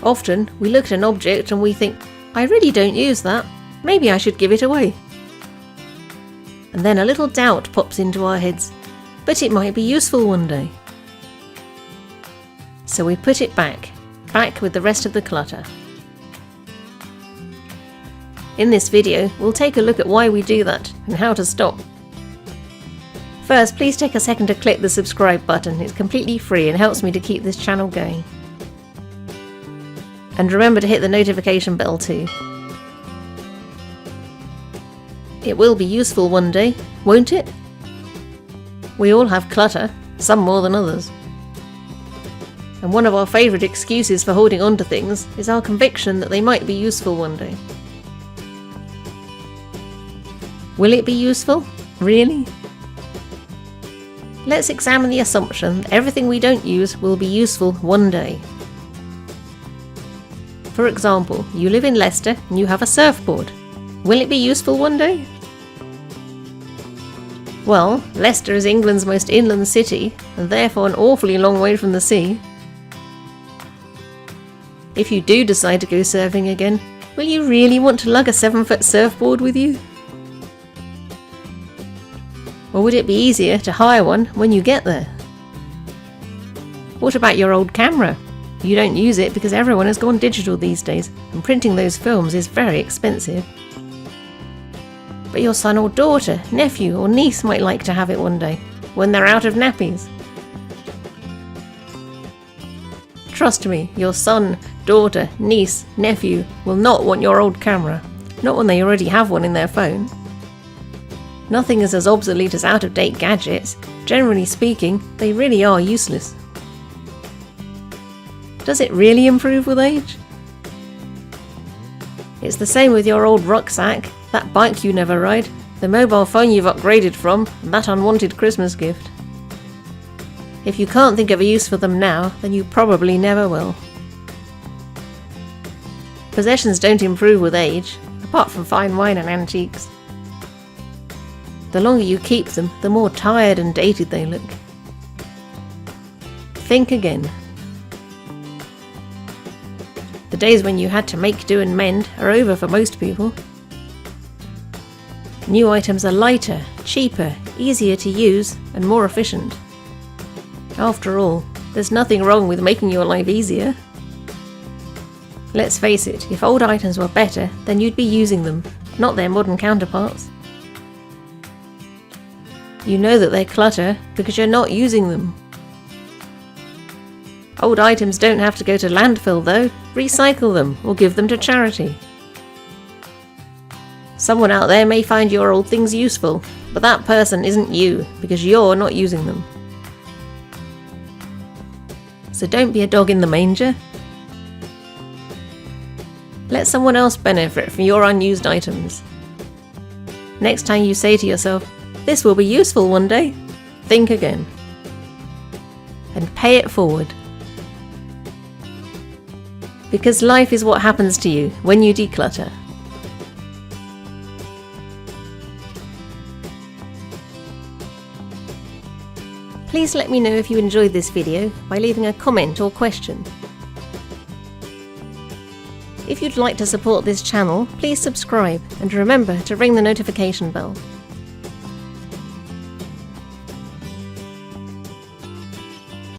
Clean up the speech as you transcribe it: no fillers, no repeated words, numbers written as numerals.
Often we look at an object and we think, I really don't use that, maybe I should give it away. And then a little doubt pops into our heads, but it might be useful one day. So we put it back with the rest of the clutter. In this video, we'll take a look at why we do that and how to stop. First, please take a second to click the subscribe button. It's completely free and helps me to keep this channel going. And remember to hit the notification bell too. It will be useful one day, won't it? We all have clutter, some more than others. And one of our favourite excuses for holding on to things is our conviction that they might be useful one day. Will it be useful? Really? Let's examine the assumption that everything we don't use will be useful one day. For example, you live in Leicester and you have a surfboard. Will it be useful one day? Well, Leicester is England's most inland city and therefore an awfully long way from the sea. If you do decide to go surfing again, will you really want to lug a 7-foot surfboard with you? Or would it be easier to hire one when you get there? What about your old camera? You don't use it because everyone has gone digital these days, and printing those films is very expensive. But your son or daughter, nephew or niece might like to have it one day, when they're out of nappies. Trust me, your son, daughter, niece, nephew will not want your old camera, not when they already have one in their phone. Nothing is as obsolete as out-of-date gadgets. Generally speaking, they really are useless. Does it really improve with age? It's the same with your old rucksack, that bike you never ride, the mobile phone you've upgraded from, and that unwanted Christmas gift. If you can't think of a use for them now, then you probably never will. Possessions don't improve with age, apart from fine wine and antiques. The longer you keep them, the more tired and dated they look. Think again. The days when you had to make do and mend are over for most people. New items are lighter, cheaper, easier to use, and more efficient. After all, there's nothing wrong with making your life easier. Let's face it, if old items were better, then you'd be using them, not their modern counterparts. You know that they're clutter because you're not using them. Old items don't have to go to landfill though. Recycle them or give them to charity. Someone out there may find your old things useful, but that person isn't you because you're not using them. So don't be a dog in the manger. Let someone else benefit from your unused items. Next time you say to yourself, "This will be useful one day," think again. And pay it forward. Because life is what happens to you when you declutter. Please let me know if you enjoyed this video by leaving a comment or question. If you'd like to support this channel, please subscribe and remember to ring the notification bell.